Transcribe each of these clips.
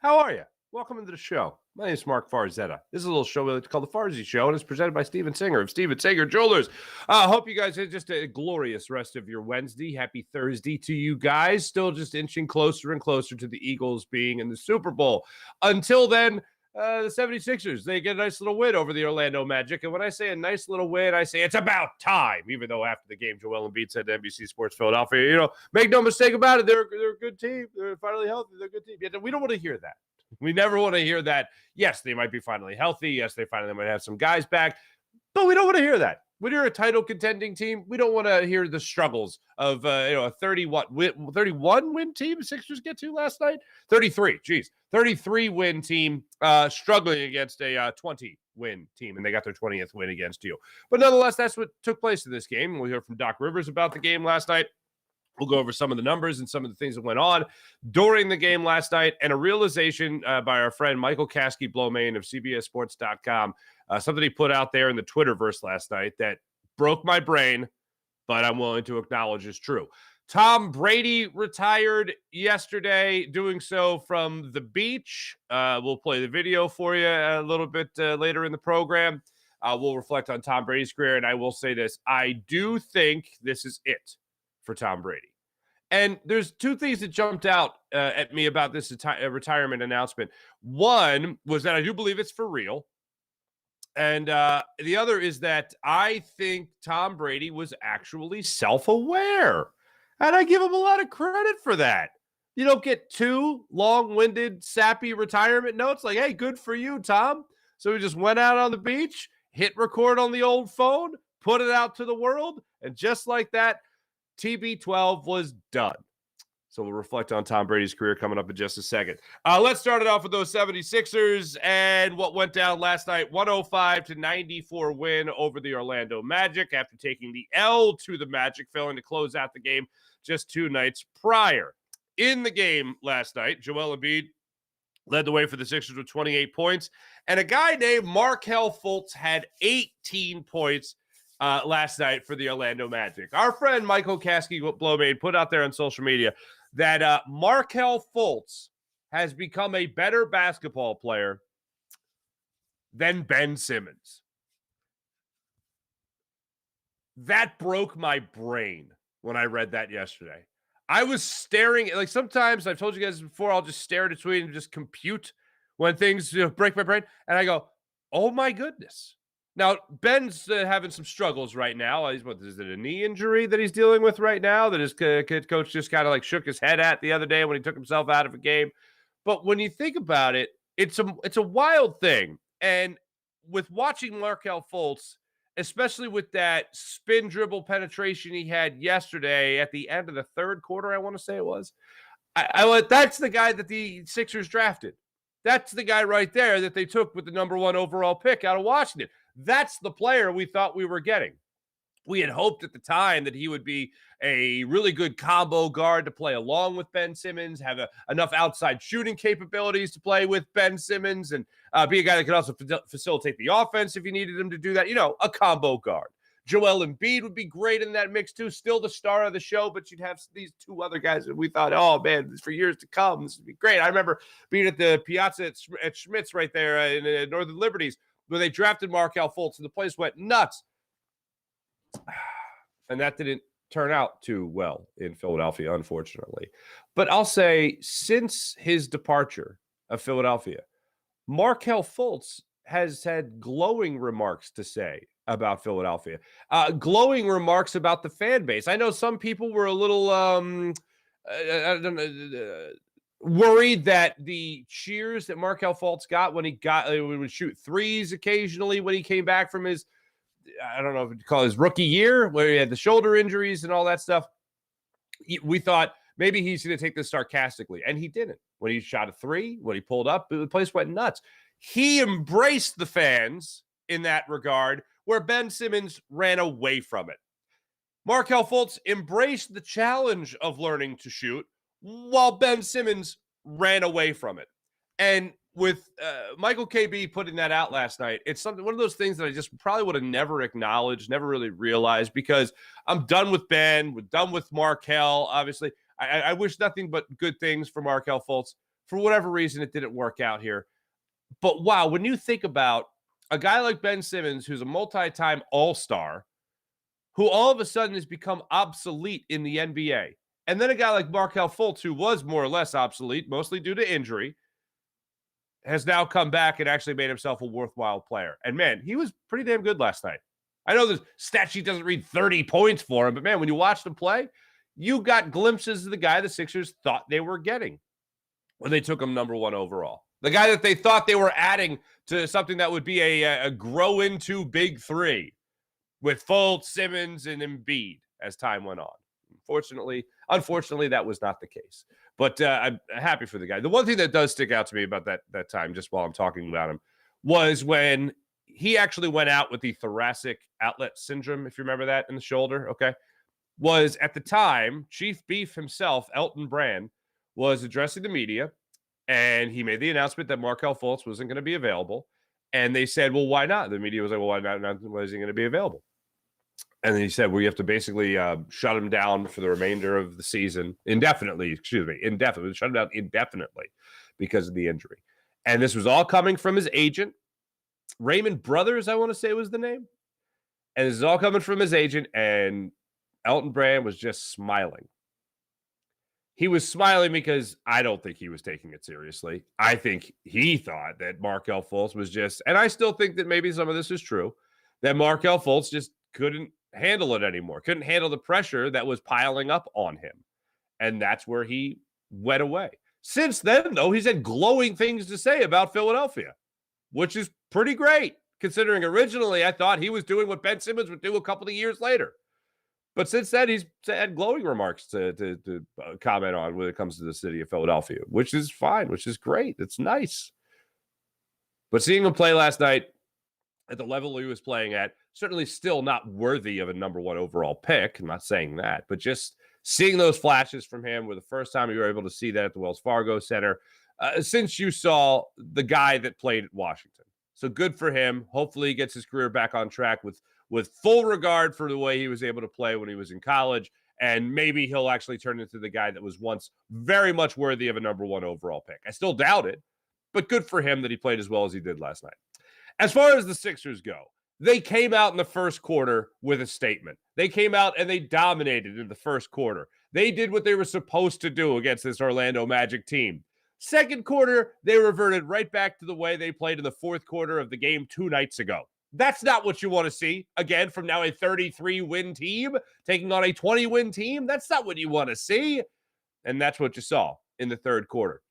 How are you? Welcome into the show. My name is Mark Farzetta. This is a little show we like to call the Farzy Show, and it's presented by Steven Singer of Steven Singer Jewelers. Hope you guys had just a glorious rest of your Wednesday. Happy Thursday to you guys. Still just inching closer and closer to the Eagles being in the Super Bowl. Until then, the 76ers, they get a nice little win over the Orlando Magic. And when I say a nice little win, I say it's about time, even though after the game, Joel Embiid said to NBC Sports Philadelphia, make no mistake about it, they're a good team. They're finally healthy. They're a good team. Yeah, we don't want to hear that. We never want to hear that. Yes, they might be finally healthy. Yes, they finally might have some guys back. But we don't want to hear that. When you're a title contending team, we don't want to hear the struggles of a 31 win team the Sixers get to last night. 33 win team struggling against a 20 win team, and they got their 20th win against you. But nonetheless, that's what took place in this game. We'll hear from Doc Rivers about the game last night. We'll go over some of the numbers and some of the things that went on during the game last night, and a realization by our friend Michael Kasky-Blomane of CBSSports.com, something he put out there in the Twitterverse last night that broke my brain, but I'm willing to acknowledge is true. Tom Brady retired yesterday, doing so from the beach. We'll play the video for you a little bit later in the program. We'll reflect on Tom Brady's career, and I will say this. I do think this is it for Tom Brady. And there's two things that jumped out at me about this retirement announcement. One was that I do believe it's for real. And the other is that I think Tom Brady was actually self-aware. And I give him a lot of credit for that. You don't get two long-winded, sappy retirement notes like, hey, good for you, Tom. So he just went out on the beach, hit record on the old phone, put it out to the world, and just like that, TB12 was done. So we'll reflect on Tom Brady's career coming up in just a second. Let's start it off with those 76ers and what went down last night. 105-94 win over the Orlando Magic after taking the L to the Magic, failing to close out the game just 2 nights prior. In the game last night, Joel Embiid led the way for the Sixers with 28 points. And a guy named Markelle Fultz had 18 points last night for the Orlando Magic. Our friend Michael Kasky-Blomane put out there on social media that Markelle Fultz has become a better basketball player than Ben Simmons. That broke my brain when I read that yesterday. I was staring, like sometimes I've told you guys before, I'll just stare at a tweet and just compute when things break my brain. And I go, oh my goodness. Now, Ben's having some struggles right now. Is it a knee injury that he's dealing with right now that his coach just kind of like shook his head at the other day when he took himself out of a game? But when you think about it, it's a wild thing. And with watching Markelle Fultz, especially with that spin dribble penetration he had yesterday at the end of the third quarter, I want to say it was, that's the guy that the Sixers drafted. That's the guy right there that they took with the number 1 overall pick out of Washington. That's the player we thought we were getting. We had hoped at the time that he would be a really good combo guard to play along with Ben Simmons, have enough outside shooting capabilities to play with Ben Simmons, and be a guy that could also facilitate the offense if you needed him to do that. A combo guard. Joel Embiid would be great in that mix too. Still the star of the show, but you'd have these 2 other guys that we thought, oh man, for years to come, this would be great. I remember being at the Piazza at Schmitz right there in Northern Liberties when they drafted Markelle Fultz, and the place went nuts. And that didn't turn out too well in Philadelphia, unfortunately. But I'll say, since his departure of Philadelphia, Markelle Fultz has had glowing remarks to say about Philadelphia, glowing remarks about the fan base. I know some people were a little worried that the cheers that Markelle Fultz got when he would shoot threes occasionally when he came back from his, I don't know if you'd call his rookie year, where he had the shoulder injuries and all that stuff. We thought maybe he's going to take this sarcastically, and he didn't. When he shot a 3, when he pulled up, the place went nuts. He embraced the fans in that regard, where Ben Simmons ran away from it. Markelle Fultz embraced the challenge of learning to shoot, while Ben Simmons ran away from it. And with Michael KB putting that out last night, it's one of those things that I just probably would have never acknowledged, never really realized, because I'm done with Ben. We're done with Markelle, obviously. I wish nothing but good things for Markelle Fultz. For whatever reason, it didn't work out here. But wow, when you think about a guy like Ben Simmons, who's a multi-time all-star, who all of a sudden has become obsolete in the NBA, and then a guy like Markelle Fultz, who was more or less obsolete, mostly due to injury, has now come back and actually made himself a worthwhile player. And man, he was pretty damn good last night. I know the stat sheet doesn't read 30 points for him, but man, when you watched him play, you got glimpses of the guy the Sixers thought they were getting when they took him number 1 overall. The guy that they thought they were adding to something that would be a grow into big three with Fultz, Simmons, and Embiid as time went on. Unfortunately, that was not the case. But I'm happy for the guy. The one thing that does stick out to me about that time, just while I'm talking about him, was when he actually went out with the thoracic outlet syndrome, if you remember that, in the shoulder, okay? Was at the time, Chief Beef himself, Elton Brand, was addressing the media, and he made the announcement that Markelle Fultz wasn't going to be available. And they said, well, why not? The media was like, well, why not? Why is he going to be available? And then he said, well, you have to basically shut him down for the remainder of the season indefinitely, shut him down indefinitely because of the injury. And this was all coming from his agent. Raymond Brothers, I want to say was the name. And this is all coming from his agent, and Elton Brand was just smiling. He was smiling because I don't think he was taking it seriously. I think he thought that Markelle Fultz was just, and I still think that maybe some of this is true, that Markelle Fultz just couldn't handle it anymore, couldn't handle the pressure that was piling up on him. And that's where he went away. Since then, though, he's had glowing things to say about Philadelphia, which is pretty great, considering originally I thought he was doing what Ben Simmons would do a couple of years later. But since then, he's had glowing remarks to comment on when it comes to the city of Philadelphia, which is fine, which is great. It's nice. But seeing him play last night at the level he was playing at, certainly still not worthy of a number 1 overall pick. I'm not saying that, but just seeing those flashes from him were the first time you were able to see that at the Wells Fargo Center since you saw the guy that played at Washington. So good for him. Hopefully he gets his career back on track with full regard for the way he was able to play when he was in college. And maybe he'll actually turn into the guy that was once very much worthy of a number 1 overall pick. I still doubt it, but good for him that he played as well as he did last night. As far as the Sixers go, they came out in the first quarter with a statement. They came out and they dominated in the first quarter. They did what they were supposed to do against this Orlando Magic team. Second quarter, they reverted right back to the way they played in the fourth quarter of the game 2 nights ago. That's not what you want to see. Again, from now a 33-win team taking on a 20-win team. That's not what you want to see. And that's what you saw in the third quarter.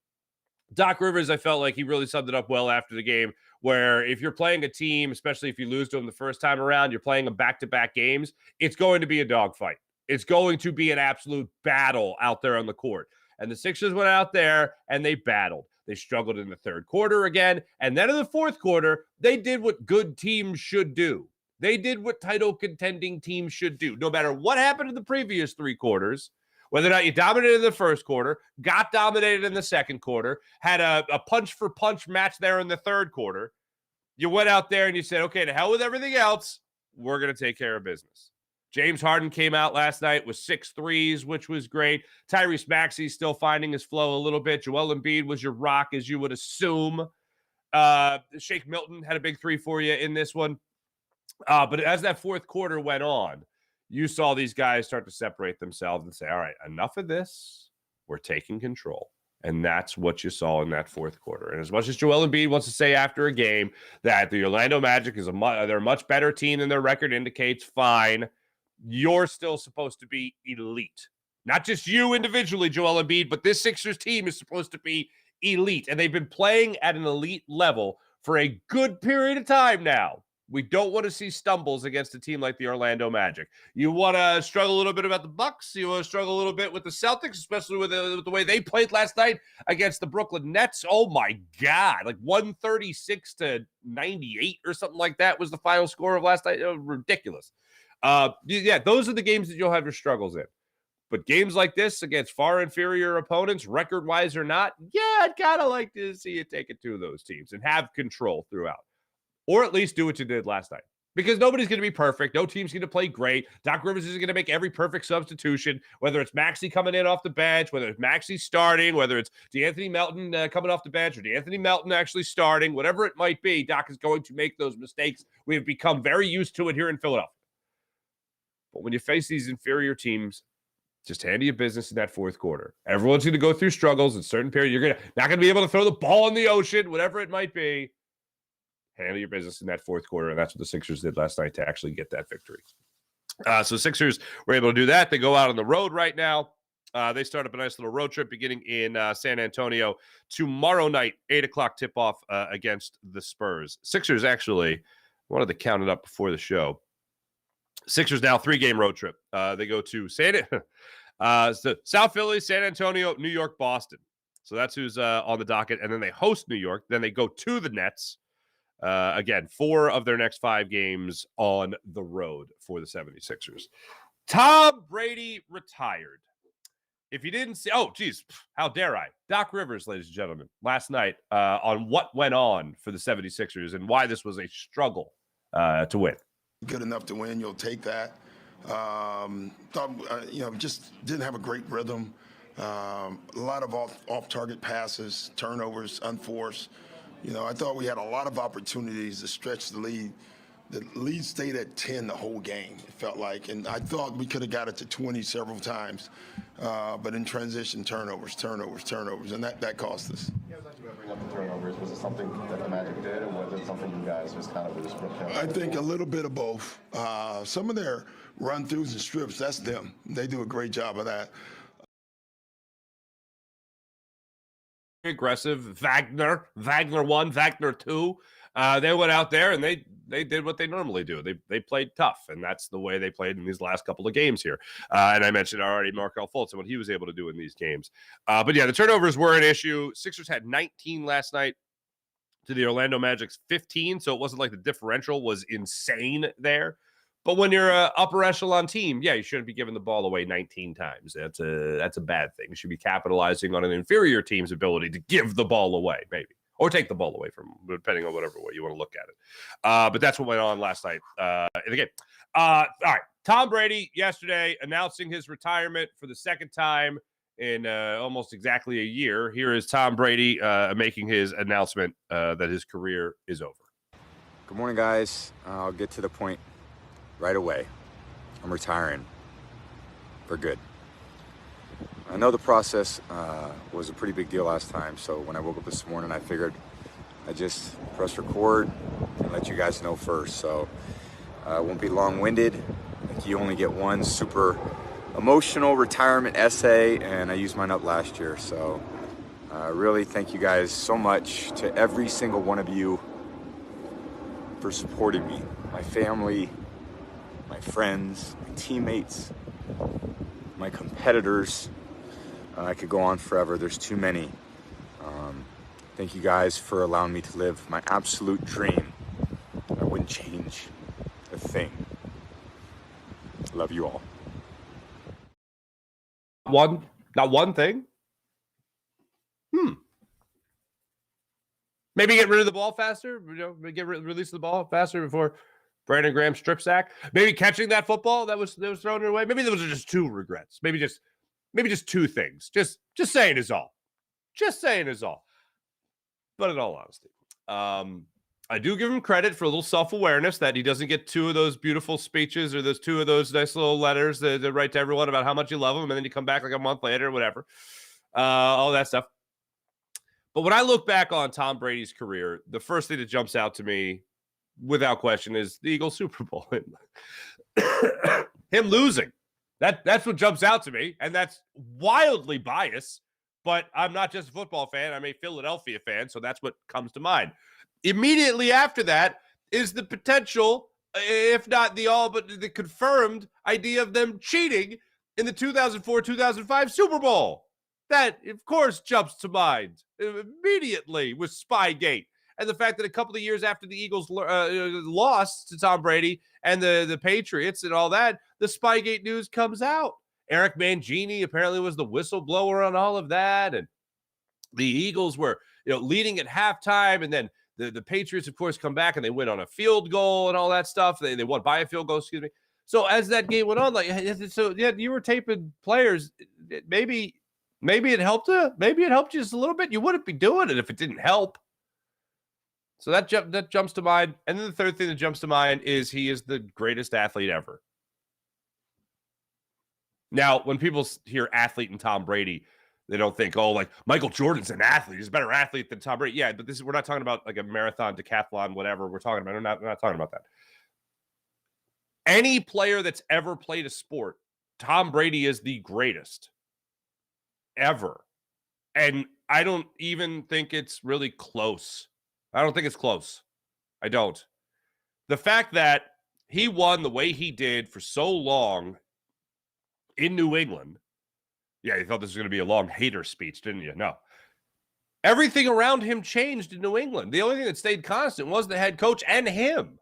Doc Rivers, I felt like he really summed it up well after the game, where if you're playing a team, especially if you lose to them the first time around, you're playing them back-to-back games, it's going to be a dogfight. It's going to be an absolute battle out there on the court. And the Sixers went out there and they battled. They struggled in the third quarter again. And then in the fourth quarter, they did what good teams should do. They did what title contending teams should do. No matter what happened in the previous 3 quarters, whether or not you dominated in the first quarter, got dominated in the second quarter, had a punch-for-punch match there in the third quarter, you went out there and you said, okay, to hell with everything else, we're going to take care of business. James Harden came out last night with 6 threes, which was great. Tyrese Maxey still finding his flow a little bit. Joel Embiid was your rock, as you would assume. Shake Milton had a big 3 for you in this one. But as that fourth quarter went on, you saw these guys start to separate themselves and say, all right, enough of this. We're taking control. And that's what you saw in that fourth quarter. And as much as Joel Embiid wants to say after a game that the Orlando Magic is they're a much better team than their record indicates, fine. You're still supposed to be elite. Not just you individually, Joel Embiid, but this Sixers team is supposed to be elite. And they've been playing at an elite level for a good period of time now. We don't want to see stumbles against a team like the Orlando Magic. You want to struggle a little bit about the Bucks. You want to struggle a little bit with the Celtics, especially with the way they played last night against the Brooklyn Nets. Oh, my God. Like 136-98 or something like that was the final score of last night. Ridiculous. Yeah, those are the games that you'll have your struggles in. But games like this against far inferior opponents, record-wise or not, yeah, I'd kind of like to see you take it to those teams and have control throughout. Or at least do what you did last night. Because nobody's going to be perfect. No team's going to play great. Doc Rivers isn't going to make every perfect substitution, whether it's Maxey coming in off the bench, whether it's Maxey starting, whether it's DeAnthony Melton coming off the bench, or DeAnthony Melton actually starting, whatever it might be, Doc is going to make those mistakes. We have become very used to it here in Philadelphia. But when you face these inferior teams, just handle your business in that fourth quarter. Everyone's going to go through struggles in certain periods. You're not going to be able to throw the ball in the ocean, whatever it might be. Handle your business in that fourth quarter, and that's what the Sixers did last night to actually get that victory. So Sixers were able to do that. They go out on the road right now. They start up a nice little road trip beginning in San Antonio tomorrow night, 8 o'clock tip-off against the Spurs. Sixers actually, wanted to count it up before the show. Sixers now 3-game road trip. They go to South Philly, San Antonio, New York, Boston. So that's who's on the docket. And then they host New York. Then they go to the Nets. Again, 4 of their next 5 games on the road for the 76ers. Tom Brady retired. If you didn't see, how dare I? Doc Rivers, ladies and gentlemen, last night on what went on for the 76ers and why this was a struggle to win. Good enough to win, you'll take that. Just didn't have a great rhythm. A lot of off-target passes, turnovers, unforced. I thought we had a lot of opportunities to stretch the lead. The lead stayed at 10 the whole game, it felt like. And I thought we could have got it to 20 several times. But in transition, turnovers. And that cost us. You guys actually bring up the turnovers. Was it something that the Magic did, or was it something you guys just kind of just ripped out? I think a little bit of both. Some of their run-throughs and strips, that's them. They do a great job of that. Aggressive. Wagner 1, Wagner 2. They went out there and they did what they normally do. They played tough, and that's the way they played in these last couple of games here. And I mentioned already Markelle Fultz and what he was able to do in these games. But yeah, the turnovers were an issue. Sixers had 19 last night to the Orlando Magic's 15, so it wasn't like the differential was insane there. But when you're an upper echelon team, yeah, you shouldn't be giving the ball away 19 times. That's a bad thing. You should be capitalizing on an inferior team's ability to give the ball away, maybe, or take the ball away from them, depending on whatever way you want to look at it. But that's what went on last night in the game. All right, Tom Brady yesterday announcing his retirement for the second time in almost exactly a year. Here is Tom Brady making his announcement that his career is over. Good morning, guys. I'll get to the point right away. I'm retiring for good. I know the process was a pretty big deal last time, so when I woke up this morning, I figured I'd just press record and let you guys know first. So I won't be long-winded. Like, you only get one super emotional retirement essay, and I used mine up last year. So really thank you guys so much, to every single one of you, for supporting me, my family, my friends, my teammates, my competitors. I could go on forever. There's too many. Thank you guys for allowing me to live my absolute dream. I wouldn't change a thing. Love you all. Not one thing? Maybe get rid of the ball faster. Release the ball faster before Brandon Graham strip sack. Maybe catching that football that was thrown away. Maybe those are just 2 regrets. Maybe just 2 things. Just saying is all. Just saying is all. But in all honesty, I do give him credit for a little self-awareness that he doesn't get 2 of those beautiful speeches or those 2 of those nice little letters that write to everyone about how much you love them, and then you come back like a month later or whatever. All that stuff. But when I look back on Tom Brady's career, the first thing that jumps out to me, without question, is the Eagles Super Bowl. Him losing. That's what jumps out to me, and that's wildly biased. But I'm not just a football fan. I'm a Philadelphia fan, so that's what comes to mind. Immediately after that is the potential, if not but the confirmed idea of them cheating in the 2004-2005 Super Bowl. That, of course, jumps to mind immediately with Spygate. And the fact that a couple of years after the Eagles lost to Tom Brady and the Patriots and all that, the Spygate news comes out. Eric Mangini apparently was the whistleblower on all of that. And the Eagles were leading at halftime, and then The Patriots, of course, come back and they win on a field goal and all that stuff. They won by a field goal, excuse me. So as that game went on, you were taping players. Maybe it helped you. Maybe it helped you just a little bit. You wouldn't be doing it if it didn't help. So that jumps to mind. And then the third thing that jumps to mind is he is the greatest athlete ever. Now, when people hear athlete and Tom Brady, they don't think, oh, like Michael Jordan's an athlete. He's a better athlete than Tom Brady. Yeah, but we're not talking about like a marathon, decathlon, whatever. We're not talking about that. Any player that's ever played a sport, Tom Brady is the greatest ever. And I don't even think it's really close. I don't think it's close. I don't. The fact that he won the way he did for so long in New England. Yeah, you thought this was going to be a long hater speech, didn't you? No. Everything around him changed in New England. The only thing that stayed constant was the head coach and him.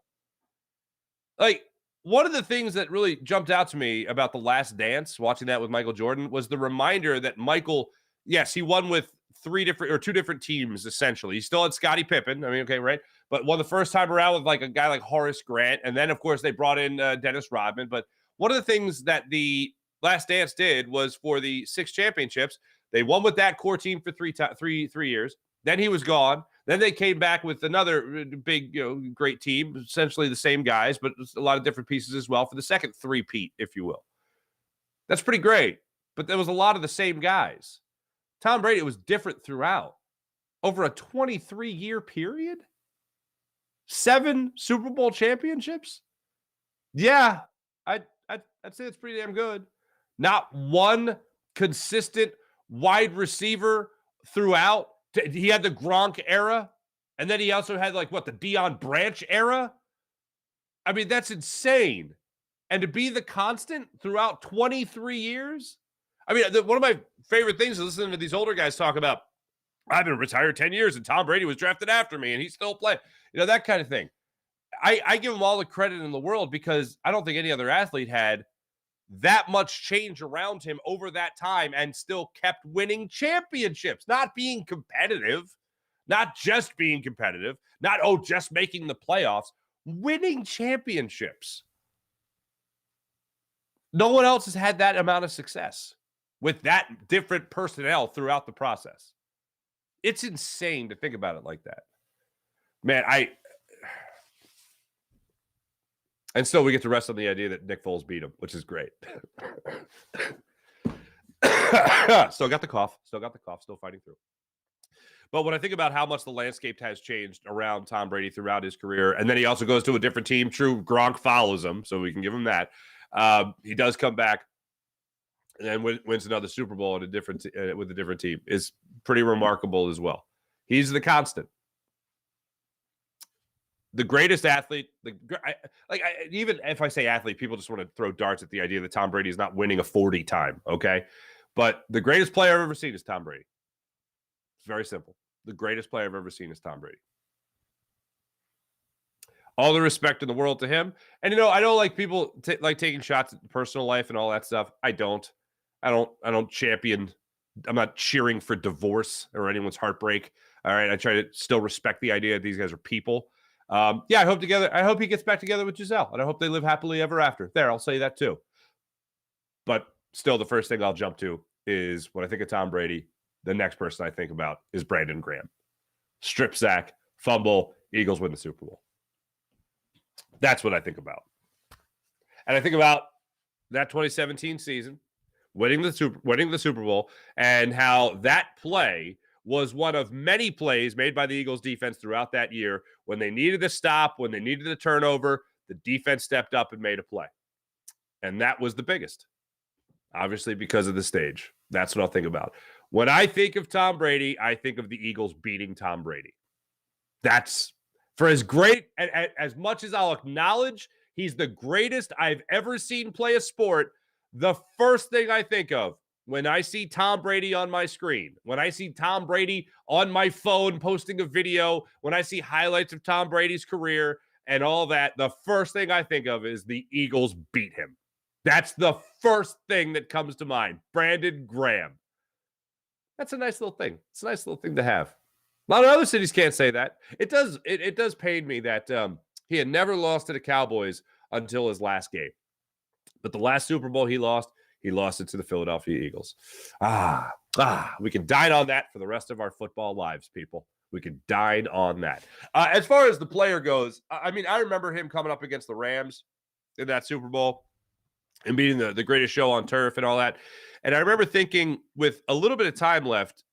Like, one of the things that really jumped out to me about The Last Dance, watching that with Michael Jordan, was the reminder that Michael, yes, he won with two different teams, essentially. He still had Scottie Pippen. I mean, okay, right? But won the first time around with like a guy like Horace Grant. And then, of course, they brought in Dennis Rodman. But one of the things that the Last Dance did was for the 6 championships, they won with that core team for three years. Then he was gone. Then they came back with another big, great team, essentially the same guys, but a lot of different pieces as well for the second three-peat, if you will. That's pretty great. But there was a lot of the same guys. Tom Brady was different throughout. Over a 23-year period? 7 Super Bowl championships? Yeah, I'd say it's pretty damn good. Not one consistent wide receiver throughout. He had the Gronk era, and then he also had the Deion Branch era. I mean, that's insane. And to be the constant throughout 23 years? I mean, one of my favorite things is listening to these older guys talk about, I've been retired 10 years, and Tom Brady was drafted after me, and he's still playing. That kind of thing. I give him all the credit in the world because I don't think any other athlete had that much change around him over that time and still kept winning championships, not being competitive, not just being competitive, not, just making the playoffs, winning championships. No one else has had that amount of success with that different personnel throughout the process. It's insane to think about it like that. Man, and still, we get to rest on the idea that Nick Foles beat him, which is great. Still got the cough, still fighting through. But when I think about how much the landscape has changed around Tom Brady throughout his career, and then he also goes to a different team. True, Gronk follows him, so we can give him that. He does come back and then wins another Super Bowl with a different team. Is pretty remarkable as well. He's the constant. The greatest athlete, even if I say athlete, people just want to throw darts at the idea that Tom Brady is not winning a 40 time, okay? But the greatest player I've ever seen is Tom Brady. It's very simple. The greatest player I've ever seen is Tom Brady. All the respect in the world to him. And, I don't like people taking shots at personal life and all that stuff. I don't champion. I'm not cheering for divorce or anyone's heartbreak. All right. I try to still respect the idea that these guys are people. I hope he gets back together with Giselle, and I hope they live happily ever after. There, I'll say that too. But still, the first thing I'll jump to is when I think of Tom Brady, the next person I think about is Brandon Graham. Strip sack, fumble, Eagles win the Super Bowl. That's what I think about. And I think about that 2017 season, winning the Super Bowl, and how that play was one of many plays made by the Eagles defense throughout that year. When they needed a stop, when they needed a turnover, the defense stepped up and made a play. And that was the biggest, obviously, because of the stage. That's what I'll think about. When I think of Tom Brady, I think of the Eagles beating Tom Brady. That's, for as great, as much as I'll acknowledge he's the greatest I've ever seen play a sport, the first thing I think of when I see Tom Brady on my screen, when I see Tom Brady on my phone posting a video, when I see highlights of Tom Brady's career and all that, the first thing I think of is the Eagles beat him. That's the first thing that comes to mind. Brandon Graham. That's a nice little thing. It's a nice little thing to have. A lot of other cities can't say that. It does pain me that he had never lost to the Cowboys until his last game. But the last Super Bowl he lost it to the Philadelphia Eagles. We can dine on that for the rest of our football lives, people. We can dine on that. As far as the player goes, I mean, I remember him coming up against the Rams in that Super Bowl and beating the greatest show on turf and all that. And I remember thinking, with a little bit of time left,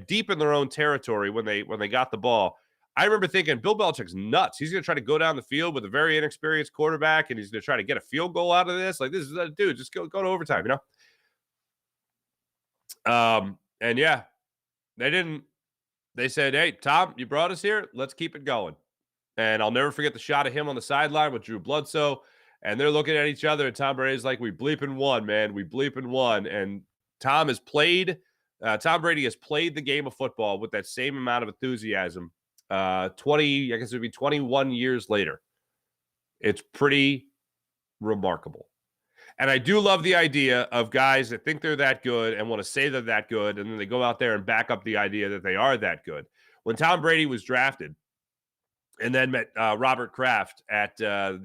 deep in their own territory when they got the ball, I remember thinking, Bill Belichick's nuts. He's going to try to go down the field with a very inexperienced quarterback, and he's going to try to get a field goal out of this. Like, this is dude, just go to overtime, you know? And yeah, they didn't. They said, hey, Tom, you brought us here. Let's keep it going. And I'll never forget the shot of him on the sideline with Drew Bledsoe. And they're looking at each other, and Tom Brady's like, we bleeping won, man. We bleeping won. And Tom Brady has played the game of football with that same amount of enthusiasm 20, I guess it would be 21 years later. It's pretty remarkable. And I do love the idea of guys that think they're that good and want to say they're that good, and then they go out there and back up the idea that they are that good. When Tom Brady was drafted and then met Robert Kraft at what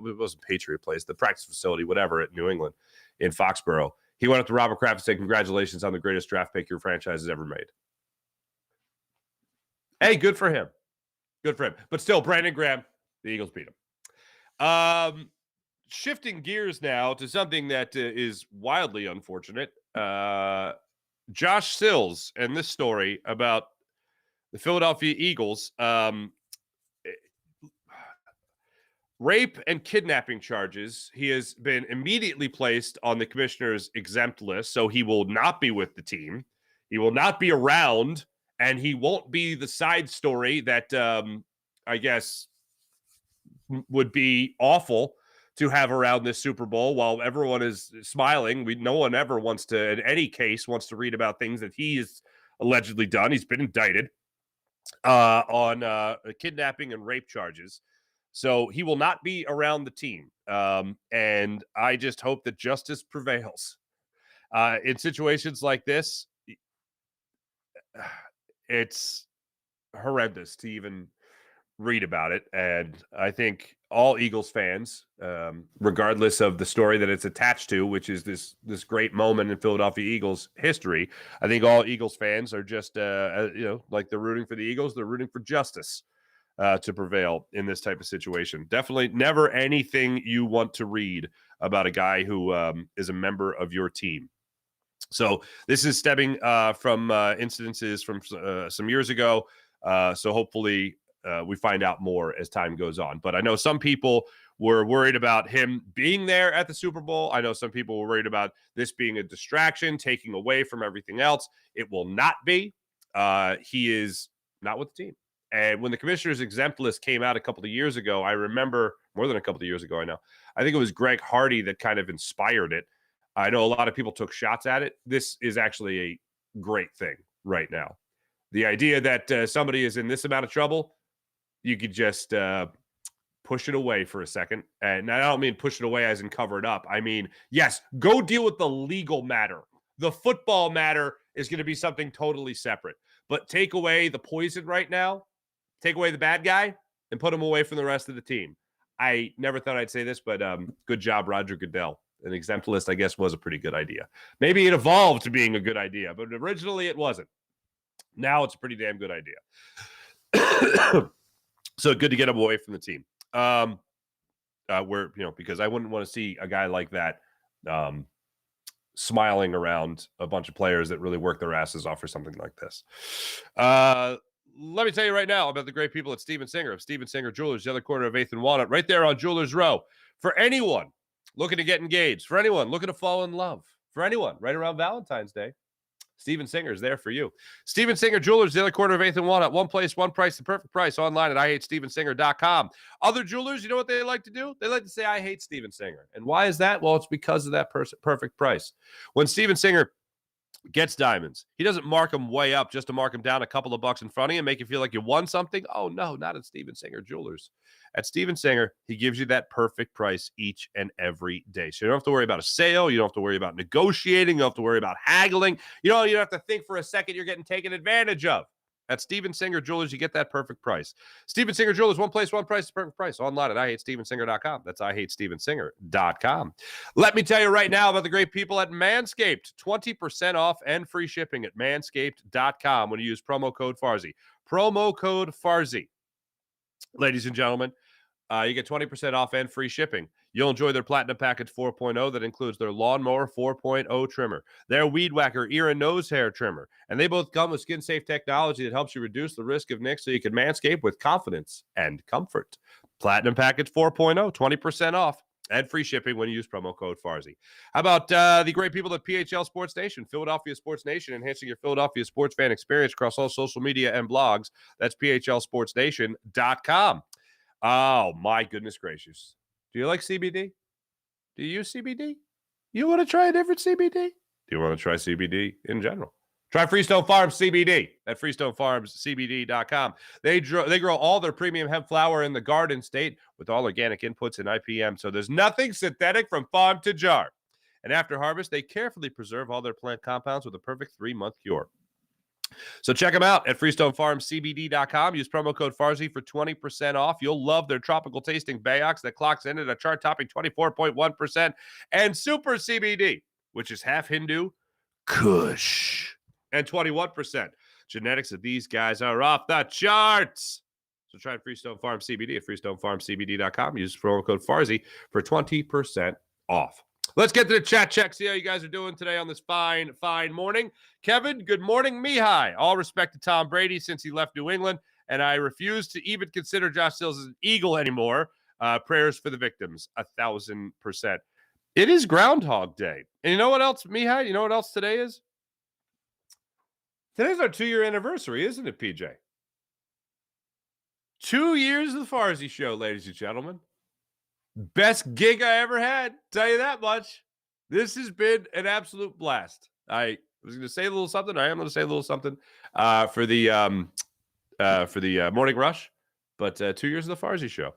was a Patriot place, the practice facility, whatever, at New England in Foxborough, he went up to Robert Kraft and said, congratulations on the greatest draft pick your franchise has ever made. Hey, good for him. Good for him. But still, Brandon Graham, the Eagles beat him. Shifting gears now to something that is wildly unfortunate. Josh Sills and this story about the Philadelphia Eagles. Rape and kidnapping charges. He has been immediately placed on the commissioner's exempt list, so he will not be with the team. He will not be around, and he won't be the side story that I guess would be awful to have around this Super Bowl while everyone is smiling. No one ever wants to, in any case, wants to read about things that he has allegedly done. He's been indicted on kidnapping and rape charges. So he will not be around the team. And I just hope that justice prevails. In situations like this, it's horrendous to even read about it. And I think all Eagles fans, regardless of the story that it's attached to, which is this great moment in Philadelphia Eagles history, I think all Eagles fans are just, like they're rooting for the Eagles, they're rooting for justice to prevail in this type of situation. Definitely never anything you want to read about a guy who is a member of your team. So this is stemming from incidences from some years ago. So hopefully we find out more as time goes on. But I know some people were worried about him being there at the Super Bowl. I know some people were worried about this being a distraction, taking away from everything else. It will not be. He is not with the team. And when the commissioner's exempt list came out a couple of years ago, I remember, more than a couple of years ago, I think it was Greg Hardy that kind of inspired it. I know a lot of people took shots at it. This is actually a great thing right now. The idea that somebody is in this amount of trouble, you could just push it away for a second. And I don't mean push it away as in cover it up. I mean, yes, go deal with the legal matter. The football matter is going to be something totally separate. But take away the poison right now. Take away the bad guy and put him away from the rest of the team. I never thought I'd say this, but good job, Roger Goodell. An exempt list, I guess, was a pretty good idea. Maybe it evolved to being a good idea, but originally it wasn't. Now it's a pretty damn good idea. So good to get him away from the team. Because I wouldn't want to see a guy like that smiling around a bunch of players that really work their asses off for something like this. Let me tell you right now about the great people at Steven Singer of Steven Singer Jewelers, the other corner of 8th and Walnut, right there on Jewelers Row. For anyone looking to get engaged, for anyone looking to fall in love, for anyone right around Valentine's Day, Steven Singer is there for you. Steven Singer Jewelers, the other corner of 8th and Walnut. One place, one price, the perfect price. Online at IHateStevenSinger.com. Other jewelers, you know what they like to do? They like to say, I hate Steven Singer. And why is that? Well, it's because of that perfect price. When Steven Singer gets diamonds. He doesn't mark them way up just to mark them down a couple of bucks in front of you and make you feel like you won something. Oh, no, not at Steven Singer Jewelers. At Steven Singer, he gives you that perfect price each and every day. So you don't have to worry about a sale. You don't have to worry about negotiating. You don't have to worry about haggling. You don't have to think for a second you're getting taken advantage of. At Steven Singer Jewelers, you get that perfect price. Steven Singer Jewelers, one place, one price, perfect price. Online at IHateStevenSinger.com. That's IHateStevenSinger.com. Let me tell you right now about the great people at Manscaped. 20% off and free shipping at Manscaped.com when you use promo code Farzy. Promo code Farzy. Ladies and gentlemen, you get 20% off and free shipping. You'll enjoy their Platinum Package 4.0 that includes their Lawnmower 4.0 trimmer, their Weed Whacker ear and nose hair trimmer, and they both come with skin-safe technology that helps you reduce the risk of nicks so you can manscape with confidence and comfort. Platinum Package 4.0, 20% off and free shipping when you use promo code Farzy. How about the great people at PHL Sports Nation, Philadelphia Sports Nation, enhancing your Philadelphia sports fan experience across all social media and blogs. That's PHLSportsNation.com. Oh, my goodness gracious. Do you like CBD? Do you use CBD? You want to try a different CBD? Do you want to try CBD in general? Try Freestone Farms CBD at FreestoneFarmsCBD.com. They grow all their premium hemp flower in the Garden State with all organic inputs and IPM, so there's nothing synthetic from farm to jar. And after harvest, they carefully preserve all their plant compounds with a perfect 3-month cure. So check them out at FreestoneFarmsCBD.com. Use promo code Farzy for 20% off. You'll love their tropical tasting Bayox that clocks in at a chart-topping 24.1%, and Super CBD, which is half Hindu, Kush, and 21%. Genetics of these guys are off the charts. So try Freestone Farm CBD at FreestoneFarmsCBD.com. Use promo code Farzy for 20% off. Let's get to the chat check. See how you guys are doing today on this fine, fine morning. Kevin, good morning. Mihai, all respect to Tom Brady since he left New England, and I refuse to even consider Josh Sills as an Eagle anymore. Prayers for the victims, 1,000%. It is Groundhog Day. And you know what else, Mihai? You know what else today is? Today's our 2-year anniversary, isn't it, PJ? 2 years of the Farzy Show, ladies and gentlemen. Best gig I ever had, tell you that much. This has been an absolute blast. I was going to say a little something. I am going to say a little something for the morning rush, but 2 years of the Farzy Show.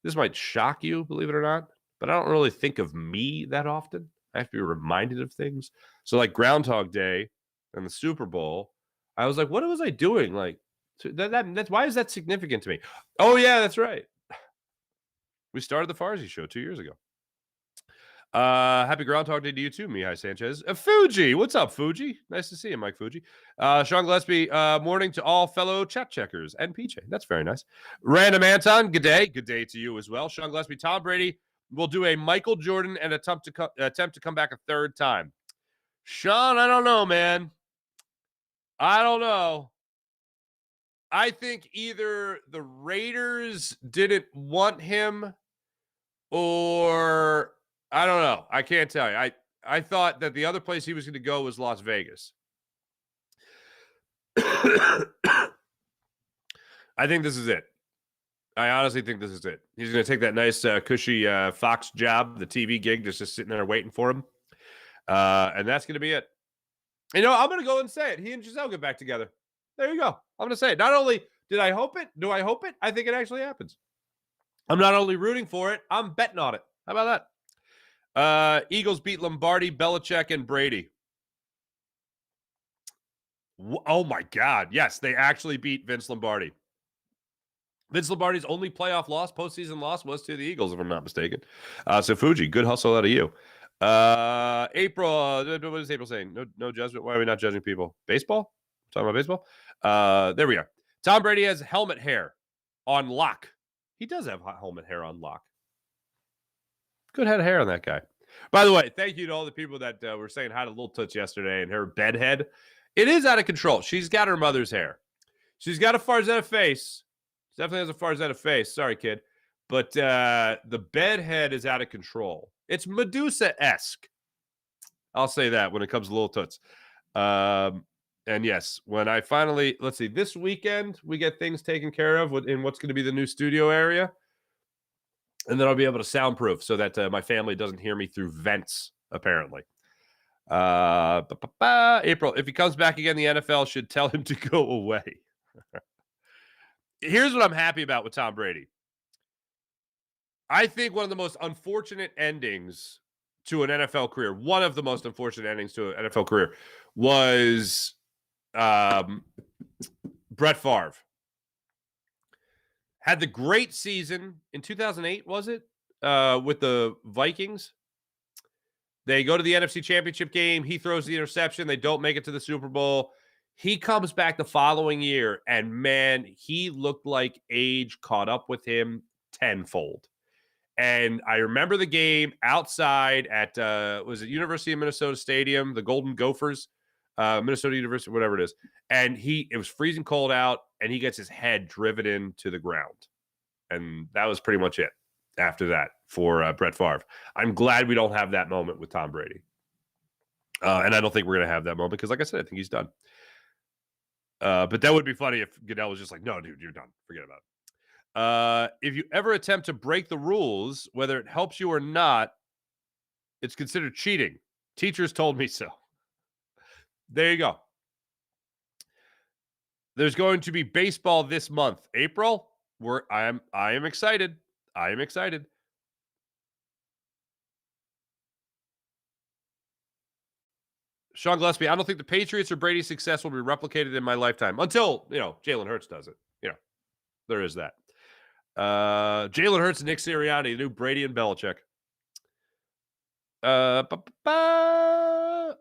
This might shock you, believe it or not, but I don't really think of me that often. I have to be reminded of things. So like Groundhog Day and the Super Bowl, I was like, what was I doing? Like, so that's why is that significant to me? Oh, yeah, that's right. We started the Farzy Show 2 years ago. Happy Groundhog Day to you too, Mihai Sanchez. Fuji, what's up, Fuji? Nice to see you, Mike Fuji. Sean Gillespie, morning to all fellow chat checkers and PJ. That's very nice. Random Anton, good day. Good day to you as well. Sean Gillespie, Tom Brady will do a Michael Jordan and attempt to come back a third time. Sean, I don't know, man. I don't know. I think either the Raiders didn't want him or I don't know. I can't tell you. I thought that the other place he was going to go was Las Vegas. I think this is it. I honestly think this is it. He's going to take that nice, cushy Fox job, the TV gig, just sitting there waiting for him. And that's going to be it. You know, I'm going to go and say it. He and Giselle get back together. There you go. I'm going to say it. Not only did I hope it, do I hope it? I think it actually happens. I'm not only rooting for it, I'm betting on it. How about that? Eagles beat Lombardi, Belichick, and Brady. Oh, my God. Yes, they actually beat Vince Lombardi. Vince Lombardi's only playoff loss, postseason loss, was to the Eagles, if I'm not mistaken. So, Fuji, good hustle out of you. April, what is April saying? No judgment. Why are we not judging people? Baseball? Talking about baseball? There we are. Tom Brady has helmet hair on lock. He does have helmet hair on lock. Good head of hair on that guy. By the way, thank you to all the people that were saying hi to Little Toots yesterday and her bedhead. It is out of control. She's got her mother's hair. She's got a Farzetta face. She definitely has a Farzetta face. Sorry, kid. But the bedhead is out of control. It's Medusa-esque. I'll say that when it comes to Little Toots. And yes, when I finally, let's see, this weekend, we get things taken care of in what's going to be the new studio area. And then I'll be able to soundproof so that my family doesn't hear me through vents apparently. April, if he comes back again, the NFL should tell him to go away. Here's what I'm happy about with Tom Brady. I think one of the most unfortunate endings to an NFL career, one of the most unfortunate endings to an NFL career, was Brett Favre. Had the great season in 2008, was it? With the Vikings. They go to the NFC Championship game. He throws the interception. They don't make it to the Super Bowl. He comes back the following year, and man, he looked like age caught up with him tenfold. And I remember the game outside at, was it University of Minnesota Stadium, the Golden Gophers, Minnesota University, whatever it is. And it was freezing cold out, and he gets his head driven into the ground. And that was pretty much it after that for Brett Favre. I'm glad we don't have that moment with Tom Brady. And I don't think we're going to have that moment because, like I said, I think he's done. But that would be funny if Goodell was just like, no, dude, you're done. Forget about it. If you ever attempt to break the rules, whether it helps you or not, it's considered cheating. Teachers told me so. There you go. There's going to be baseball this month, April. I am excited. I am excited. Sean Gillespie, I don't think the Patriots or Brady's success will be replicated in my lifetime until, Jalen Hurts does it. There is that. Jalen Hurts and Nick Sirianni, the new Brady and Belichick.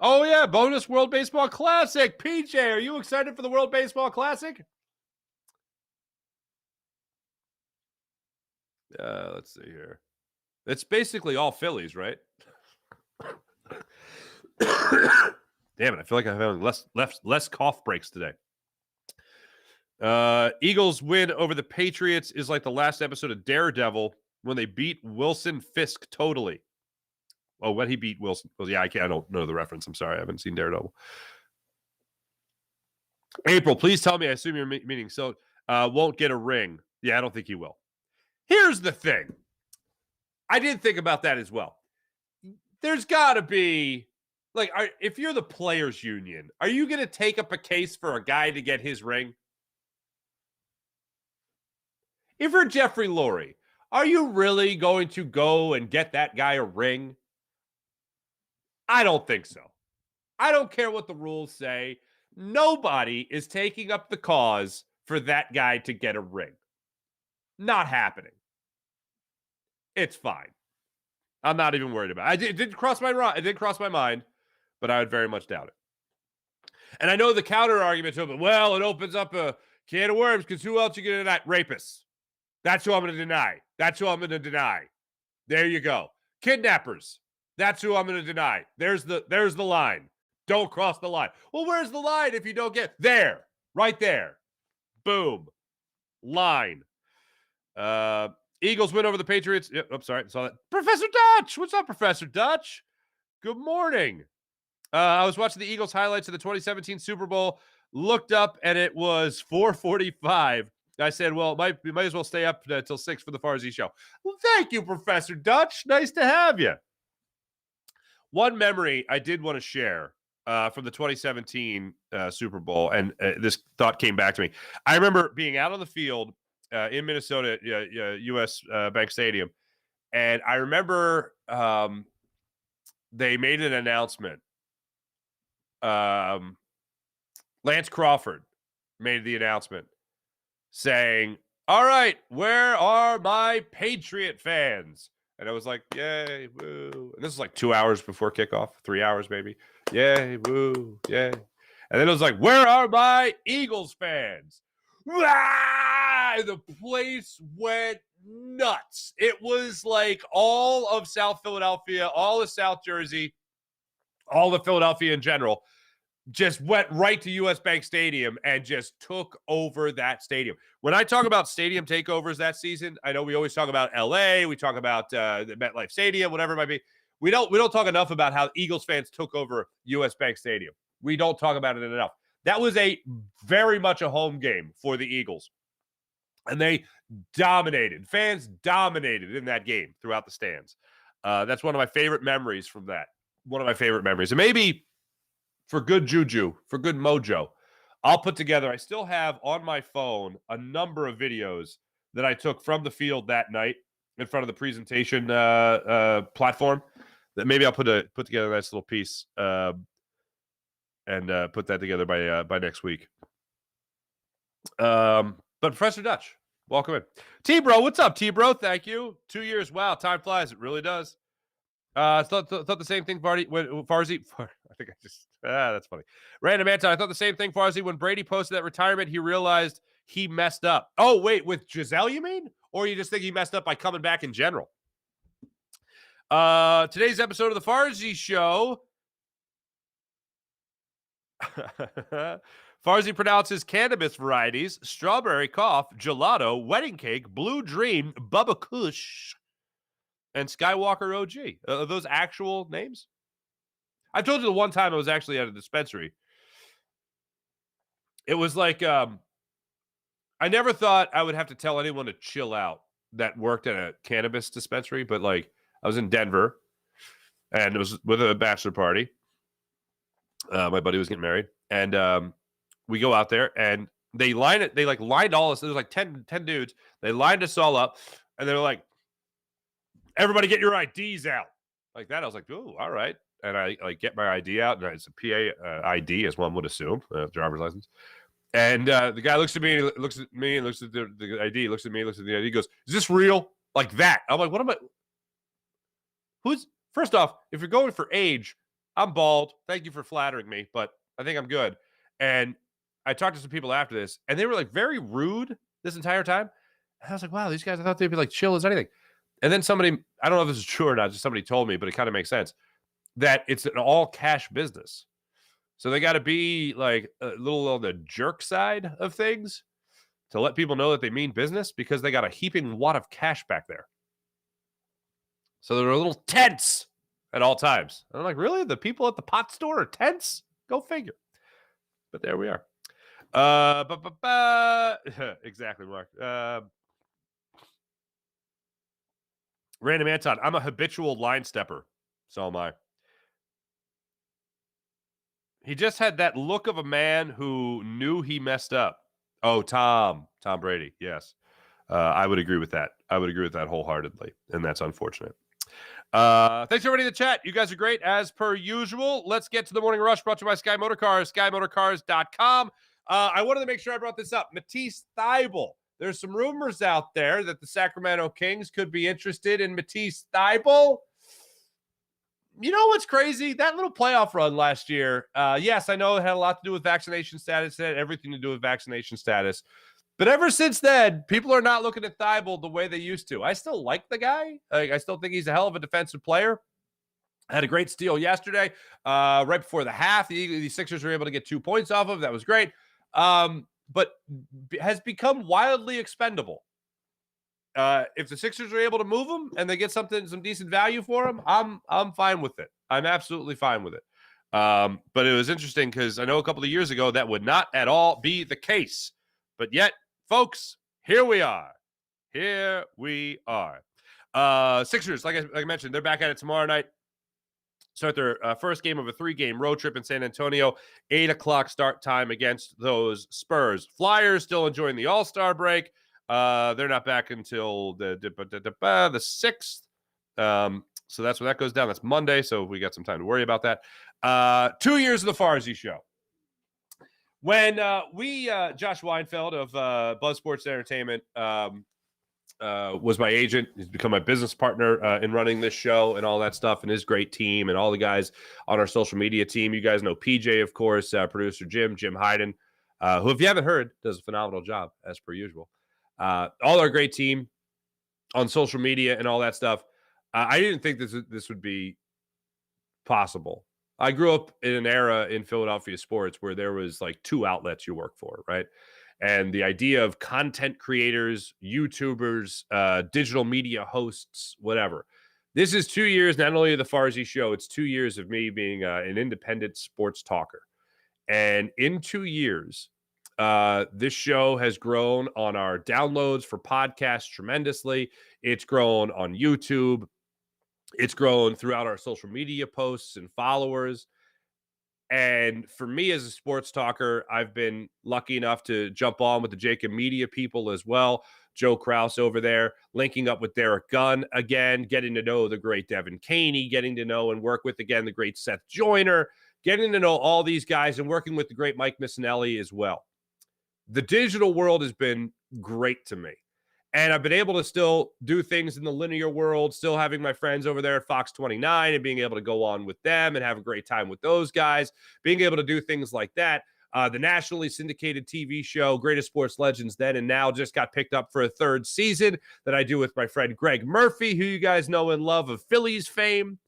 Oh, yeah, bonus World Baseball Classic. PJ, are you excited for the World Baseball Classic? Let's see here. It's basically all Phillies, right? Damn it, I feel like I'm having less cough breaks today. Eagles win over the Patriots is like the last episode of Daredevil when they beat Wilson Fisk totally. Oh, when he beat Wilson. Well, yeah, I don't know the reference. I'm sorry. I haven't seen Daredevil. April, please tell me. I assume you're meaning so won't get a ring. Yeah, I don't think he will. Here's the thing. I did think about that as well. There's got to be, if you're the players union, are you going to take up a case for a guy to get his ring? If you're Jeffrey Lurie, are you really going to go and get that guy a ring? I don't think so. I don't care what the rules say. Nobody is taking up the cause for that guy to get a ring. Not happening. It's fine. I'm not even worried about it. It did cross my mind, but I would very much doubt it. And I know the counter argument to it, well, it opens up a can of worms because who else are you going to deny? Rapists. That's who I'm going to deny. That's who I'm going to deny. There you go. Kidnappers. That's who I'm going to deny. There's the line. Don't cross the line. Well, where's the line if you don't get there? Right there. Boom. Line. Eagles win over the Patriots. Yep, I'm sorry. Saw that. Professor Dutch. What's up, Professor Dutch? Good morning. I was watching the Eagles highlights of the 2017 Super Bowl. Looked up, and it was 4:45. I said, well, we might as well stay up until 6 for the Farzy show. Well, thank you, Professor Dutch. Nice to have you. One memory I did want to share from the 2017 Super Bowl, and this thought came back to me. I remember being out on the field in Minnesota, US Bank Stadium, and I remember they made an announcement. Lance Crawford made the announcement saying, all right, where are my Patriot fans? And I was like, yay, woo. And this is like 2 hours before kickoff, 3 hours maybe. Yay, woo, yay. And then it was like, where are my Eagles fans? Ah! The place went nuts. It was like all of South Philadelphia, all of South Jersey, all of Philadelphia in general just went right to US Bank Stadium and just took over that stadium. When I talk about stadium takeovers that season, I know we always talk about LA, we talk about the MetLife Stadium, whatever it might be. We don't talk enough about how Eagles fans took over US Bank Stadium. We don't talk about it enough. That was very much a home game for the Eagles. And they dominated. Fans dominated in that game throughout the stands. That's one of my favorite memories from that. one of my favorite memories. And maybe for good juju, for good mojo, I'll put together, I still have on my phone a number of videos that I took from the field that night in front of the presentation platform that maybe I'll put together a nice little piece and put that together by next week. But Professor Dutch, welcome in. T-Bro, what's up, T-Bro? Thank you. 2 years. Wow, time flies. It really does. Thought the same thing, Farzy. I think I just that's funny. Random Anton, I thought the same thing, Farzy. When Brady posted that retirement, he realized he messed up. Oh, wait, with Giselle, you mean? Or you just think he messed up by coming back in general? Today's episode of the Farzy Show. Farzy pronounces cannabis varieties: strawberry cough, gelato, wedding cake, blue dream, Bubba Kush, and Skywalker OG. Are those actual names? I've told you the one time I was actually at a dispensary. It was like, I never thought I would have to tell anyone to chill out that worked at a cannabis dispensary, but like I was in Denver and it was with a bachelor party. My buddy was getting married and we go out there and they lined all us. There's like 10 dudes. They lined us all up and they were like, everybody get your IDs out. Like that. I was like, oh, all right. And I like get my ID out, and it's a PA ID, as one would assume, driver's license. And the guy looks at me, and looks at me, and looks at the ID, looks at me, looks at the ID, goes, "Is this real?" Like that. I'm like, what am I? First off, if you're going for age, I'm bald. Thank you for flattering me, but I think I'm good. And I talked to some people after this, and they were like very rude this entire time. And I was like, wow, these guys, I thought they'd be like chill as anything. And then somebody, I don't know if this is true or not, just somebody told me, but it kind of makes sense, that it's an all cash business. So they got to be like a little on the jerk side of things to let people know that they mean business, because they got a heaping wad of cash back there. So they're a little tense at all times. And I'm like, really? The people at the pot store are tense? Go figure. But there we are. Exactly, Mark. Random Anton, I'm a habitual line stepper. So am I. He just had that look of a man who knew he messed up. Oh, Tom Brady. Yes. I would agree with that. I would agree with that wholeheartedly. And that's unfortunate. Thanks everybody in the chat. You guys are great as per usual. Let's get to the morning rush, brought to you by Sky Motor Cars, skymotorcars.com. I wanted to make sure I brought this up. Matisse Thybulle. There's some rumors out there that the Sacramento Kings could be interested in Matisse Thybulle. You know what's crazy? That little playoff run last year, yes, I know it had a lot to do with vaccination status. It had everything to do with vaccination status. But ever since then, people are not looking at Thybulle the way they used to. I still like the guy. I still think he's a hell of a defensive player. Had a great steal yesterday. Right before the half, the Sixers were able to get 2 points off of. That was great. But has become wildly expendable. If the Sixers are able to move him and they get some decent value for him, I'm fine with it. I'm absolutely fine with it. But it was interesting because I know a couple of years ago that would not at all be the case. But yet, folks, here we are. Here we are. Sixers, like I mentioned, they're back at it tomorrow night. Start their first game of a 3-game road trip in San Antonio. 8 o'clock start time against those Spurs. Flyers still enjoying the All-Star break. They're not back until the 6th. So that's when that goes down. That's Monday, so we got some time to worry about that. 2 years of the Farzy Show. When Josh Weinfeld of Buzz Sports Entertainment was my agent. He's become my business partner in running this show and all that stuff, and his great team and all the guys on our social media team. You guys know PJ, of course, producer Jim Hyden, who, if you haven't heard, does a phenomenal job, as per usual. All our great team on social media and all that stuff. I didn't think this would be possible. I grew up in an era in Philadelphia sports where there was like 2 outlets you work for, right? And the idea of content creators, YouTubers, digital media hosts, whatever. This is 2 years, not only of the Farzy Show, it's 2 years of me being an independent sports talker. And in 2 years, this show has grown on our downloads for podcasts tremendously. It's grown on YouTube. It's grown throughout our social media posts and followers. And for me as a sports talker, I've been lucky enough to jump on with the Jacob Media people as well. Joe Krause over there, linking up with Derek Gunn again, getting to know the great Devin Caney, getting to know and work with, again, the great Seth Joyner, getting to know all these guys and working with the great Mike Missinelli as well. The digital world has been great to me. And I've been able to still do things in the linear world, still having my friends over there at Fox 29 and being able to go on with them and have a great time with those guys, being able to do things like that. The nationally syndicated TV show, Greatest Sports Legends Then and Now, just got picked up for a third season that I do with my friend Greg Murphy, who you guys know and love of Phillies fame.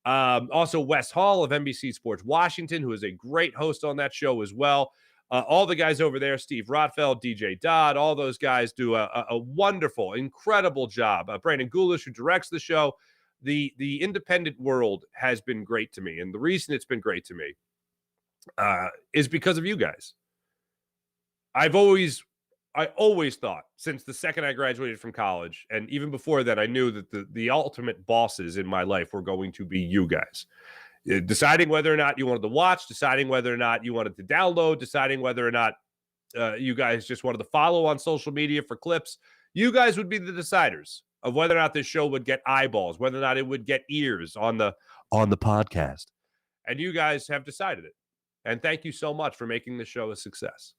Also, Wes Hall of NBC Sports Washington, who is a great host on that show as well. All the guys over there, Steve Rotfeld, DJ Dodd, all those guys do a wonderful, incredible job. Brandon Gulish, who directs the show. The independent world has been great to me. And the reason it's been great to me is because of you guys. I always thought, since the second I graduated from college, and even before that, I knew that the ultimate bosses in my life were going to be you guys. Deciding whether or not you wanted to watch, deciding whether or not you wanted to download, deciding whether or not you guys just wanted to follow on social media for clips. You guys would be the deciders of whether or not this show would get eyeballs, whether or not it would get ears on the podcast. And you guys have decided it. And thank you so much for making the show a success.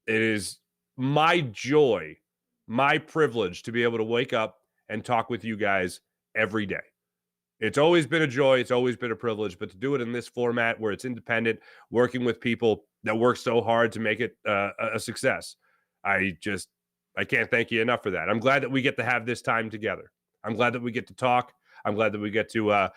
It is my joy, my privilege to be able to wake up and talk with you guys every day. It's always been a joy. It's always been a privilege. But to do it in this format where it's independent, working with people that work so hard to make it a success, I can't thank you enough for that. I'm glad that we get to have this time together. I'm glad that we get to talk. I'm glad that we get to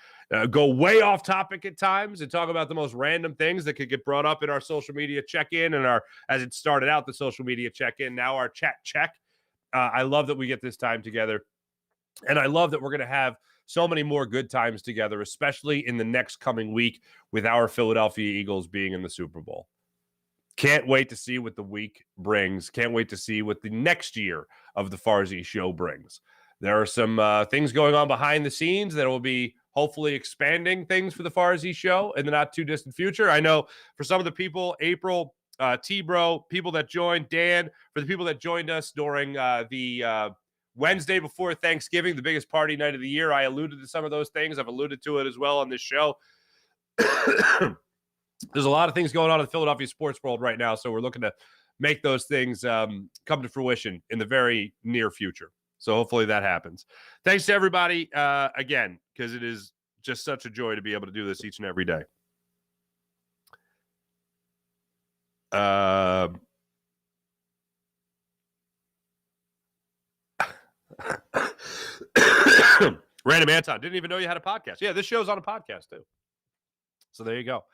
go way off topic at times and talk about the most random things that could get brought up in our social media check-in and as it started out, the social media check-in, now our chat check. I love that we get this time together. And I love that we're going to have so many more good times together, especially in the next coming week with our Philadelphia Eagles being in the Super Bowl. Can't wait to see what the week brings. Can't wait to see what the next year of the Farzy show brings. There are some things going on behind the scenes that will be hopefully expanding things for the Farzy show in the not too distant future. I know for some of the people, April, T-Bro, people that joined, Dan, for the people that joined us during the Wednesday before Thanksgiving, the biggest party night of the year. I alluded to some of those things. I've alluded to it as well on this show. There's a lot of things going on in the Philadelphia sports world right now, so we're looking to make those things come to fruition in the very near future. So hopefully that happens. Thanks to everybody again, because it is just such a joy to be able to do this each and every day. Random Anton, didn't even know you had a podcast. Yeah, this show's on a podcast too. So there you go.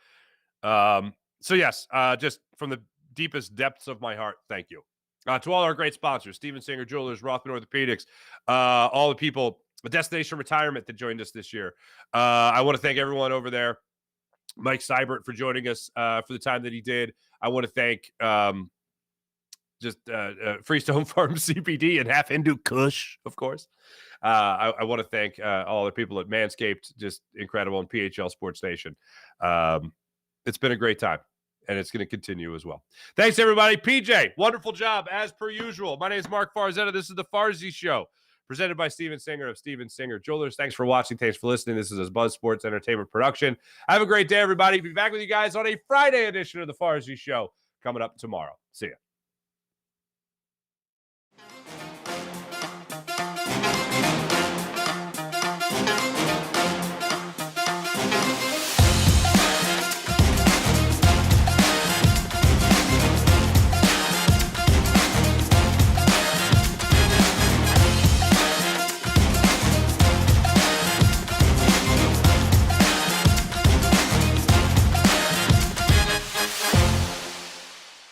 So yes, just from the deepest depths of my heart, thank you. To all our great sponsors, Steven Singer Jewelers, Rothman Orthopedics, all the people, Destination Retirement that joined us this year. I want to thank everyone over there. Mike Seibert for joining us for the time that he did. I want to thank Freestone Farm CBD and Half Hindu Kush, of course. I want to thank all the people at Manscaped, just incredible, and PHL Sports Nation. It's been a great time, and it's going to continue as well. Thanks, everybody. PJ, wonderful job, as per usual. My name is Mark Farzetta. This is the Farzy Show, presented by Steven Singer of Steven Singer Jewelers. Thanks for watching. Thanks for listening. This is a Buzz Sports Entertainment production. Have a great day, everybody. Be back with you guys on a Friday edition of the Farzy Show coming up tomorrow. See ya.